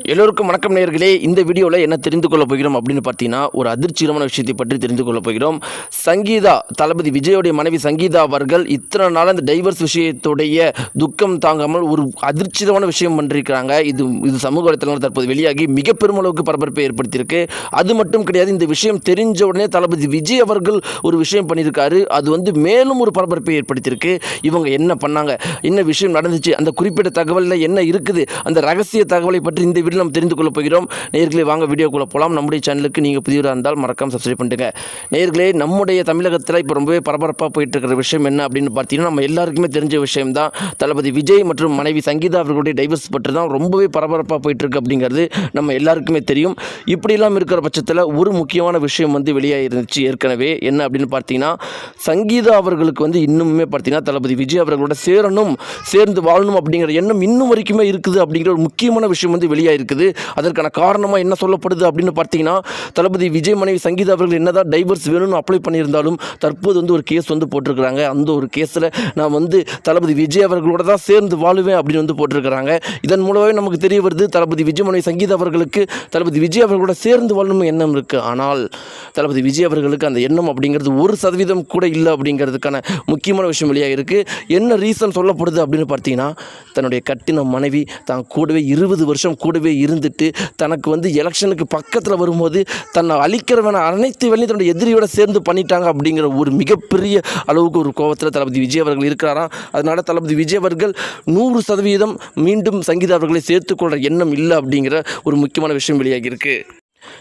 எல்லோருக்கும் வணக்கம் நேயர்களே. இந்த வீடியோவில் என்ன தெரிந்து கொள்ள போகிறோம் அப்படின்னு பார்த்தீங்கன்னா, ஒரு அதிர்ச்சிகரமான விஷயத்தை பற்றி தெரிந்து கொள்ள போகிறோம். சங்கீதா, தளபதி விஜயோடைய மனைவி சங்கீதா அவர்கள் இத்தனை நாள் அந்த டைவர்ஸ் விஷயத்துடைய துக்கம் தாங்காமல் ஒரு அதிர்ச்சிகரமான விஷயம் பண்ணியிருக்கிறாங்க. இது சமூக வலைத்தளங்கள் தற்போது வெளியாகி மிக பெருமளவுக்கு பரபரப்பை ஏற்படுத்தியிருக்கு. அது மட்டும் கிடையாது, இந்த விஷயம் தெரிஞ்ச உடனே தளபதி விஜய் அவர்கள் ஒரு விஷயம் பண்ணியிருக்காரு. அது மேலும் ஒரு பரபரப்பை ஏற்படுத்தியிருக்கு. இவங்க என்ன பண்ணாங்க, என்ன விஷயம் நடந்துச்சு, அந்த குறிப்பிட்ட தகவலில் என்ன இருக்குது, அந்த ரகசிய தகவலை பற்றி இந்த வீடியோ நம்ம தெரிந்து கொள்ள போகிறோம். நேயர்களே, வாங்க வீடியோக்குள்ள போகலாம். நம்முடைய சேனலுக்கு நீங்கள் புதியவராக இருந்தால் மறக்காம சப்ஸ்கிரைப் பண்ணுங்க. நேயர்களே, நம்முடைய தமிழகத்தில் இப்போ ரொம்பவே பரபரப்பாக போயிட்டு இருக்கிற விஷயம் என்ன அப்படின்னு பார்த்தீங்கன்னா, நம்ம எல்லாருக்குமே தெரிஞ்ச விஷயம் தான். தளபதி விஜய் மற்றும் மனைவி சங்கீதா அவர்களுடைய டைவர்ஸ் பற்றி தான் ரொம்பவே பரபரப்பாக போயிட்டு இருக்கு அப்படிங்கிறது நம்ம எல்லாருக்குமே தெரியும். இப்படிலாம் இருக்கிற பட்சத்தில் ஒரு முக்கியமான விஷயம் வெளியாக இருந்துச்சு ஏற்கனவே. என்ன அப்படின்னு பார்த்தீங்கன்னா, சங்கீதா அவர்களுக்கு இன்னுமே பார்த்தீங்கன்னா தளபதி விஜய் அவர்களோட சேர்ந்து வாழணும் அப்படிங்கிற எண்ணம் இன்னும் வரைக்குமே இருக்குது அப்படிங்கிற ஒரு முக்கியமான விஷயம் வெளியாக இருக்குது. அதற்கான காரணமாக என்ன சொல்லப்படுது அப்படின்னு பார்த்தீங்கன்னா, தளபதி விஜய் மனைவி சங்கீதா அவர்கள் என்னதான் டைவர்ஸ் வேணும்னு அப்ளை பண்ணியிருந்தாலும் தற்போது ஒரு கேஸ் போட்டிருக்கிறாங்க. அந்த ஒரு கேஸில் நான் தளபதி விஜய் அவர்களோட தான் சேர்ந்து வாழுவேன் அப்படின்னு போட்டிருக்கிறாங்க. இதன் மூலமே நமக்கு தெரிய வருது, தளபதி விஜய் மனைவி சங்கீதா அவர்களுக்கு தளபதி விஜய் அவர்களோட சேர்ந்து வாழணும் எண்ணம் இருக்குது. ஆனால் தளபதி விஜய் அவர்களுக்கு அந்த எண்ணம் அப்படிங்கிறது 1% கூட இல்லை அப்படிங்கிறதுக்கான முக்கியமான விஷயம் வெளியாக இருக்குது. என்ன ரீசன் சொல்லப்படுது அப்படின்னு பார்த்தீங்கன்னா, தன்னுடைய கட்டின மனைவி தான் கூடவே 20 வருஷம் கூடவே இருந்துட்டு தனக்கு எலெக்ஷனுக்கு பக்கத்தில் வரும்போது தன்னை அழிக்கிறவன அனைத்து வேலையும் தன்னுடைய எதிரியோட சேர்ந்து பண்ணிட்டாங்க அப்படிங்கிற ஒரு மிகப்பெரிய அளவுக்கு ஒரு கோபத்தில் தளபதி விஜய் அவர்கள் இருக்கிறாராம். அதனால் தளபதி விஜய் அவர்கள் 100% மீண்டும் சங்கீதா அவர்களை சேர்த்துக்கொள்கிற எண்ணம் இல்லை அப்படிங்கிற ஒரு முக்கியமான விஷயம் வெளியாகியிருக்கு.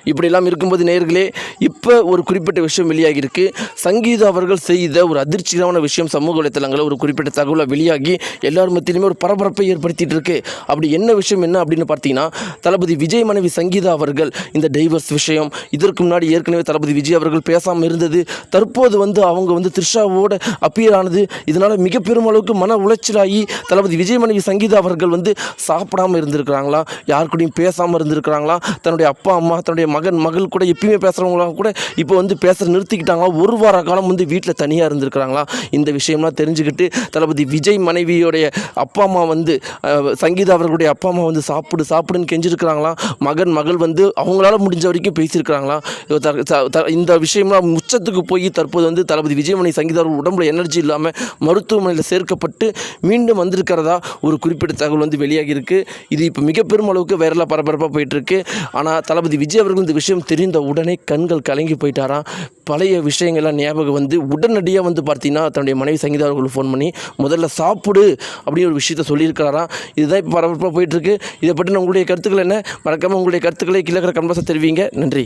இப்படியெல்லாம் இருக்கும்போது நேயர்களே, இப்போ ஒரு குறிப்பிட்ட விஷயம் வெளியாகியிருக்கு. சங்கீதா அவர்கள் செய்த ஒரு அதிர்ச்சிகரமான விஷயம் சமூக வலைத்தளங்களில் ஒரு குறிப்பிட்ட தகவலை வெளியாகி எல்லார் மத்தியிலுமே ஒரு பரபரப்பை ஏற்படுத்திட்டு இருக்கு. அப்படி என்ன விஷயம் என்ன அப்படின்னு பார்த்தீங்கன்னா, தளபதி விஜய் மனைவி சங்கீதா அவர்கள் இந்த டைவர்ஸ் விஷயம் இதற்கு முன்னாடி ஏற்கனவே தளபதி விஜய் அவர்கள் பேசாமல் இருந்தது. தற்போது அவங்க த்ரிஷாவோட அப்பியர் ஆனது. இதனால் மிக பெரும் அளவுக்கு மன உளைச்சலாகி தளபதி விஜய் மனைவி சங்கீதா அவர்கள் சாப்பிடாமல் இருந்திருக்கிறாங்களா, யாருக்கூடையும் பேசாமல் இருந்திருக்கிறாங்களா, தன்னுடைய அப்பா அம்மா தன்னுடைய மகள் கூட எப்பயுமே பேசுகிறவங்களாம் கூட இப்போ பேச நிறுத்திக்கிட்டாங்களா, ஒரு வார காலம் வீட்டில் தனியாக இருந்திருக்கிறாங்களா. இந்த விஷயம்லாம் தெரிஞ்சுக்கிட்டு தளபதி விஜய் மனைவியோடைய அப்பா அம்மா சங்கீதா அவர்களுடைய அப்பா அம்மா சாப்பிடுன்னு கெஞ்சிருக்கிறாங்களா. மகள் அவங்களால முடிஞ்ச வரைக்கும் பேசியிருக்கிறாங்களா. இந்த விஷயம்லாம் உச்சத்துக்கு போய் தற்போது தளபதி விஜய் மனைவி சங்கீதா அவர்கள் உடம்புல எனர்ஜி இல்லாமல் மருத்துவமனையில் சேர்க்கப்பட்டு மீண்டும் வந்திருக்கிறதா ஒரு குறிப்பிட்ட தகவல் வெளியாகி இருக்கு. இது இப்போ மிக பெரும் அளவுக்கு வைரலாக பரபரப்பாக போயிட்டு இருக்கு. ஆனால் தளபதி விஜய் அவர்கள் இந்த விஷயம் தெரிந்த உடனே கண்கள் கலங்கி போயிட்டாராம். பழைய விஷயங்கள்லாம் ஞாபகம் உடனடியாக பார்த்தீங்கன்னா தன்னுடைய மனைவி சங்கீதா அவர்களுக்கு ஃபோன் பண்ணி முதல்ல சாப்பிடு அப்படின்னு ஒரு விஷயத்த சொல்லியிருக்கிறாராம். இதுதான் இப்போ பரபரப்பாக போயிட்டுருக்கு. இதை பற்றி உங்களுடைய கருத்துக்கள் என்ன? மறக்காமல் உங்களுடைய கருத்துக்களை கீழே கமெண்ட் பாக்ஸில் தெரிவிங்க. நன்றி.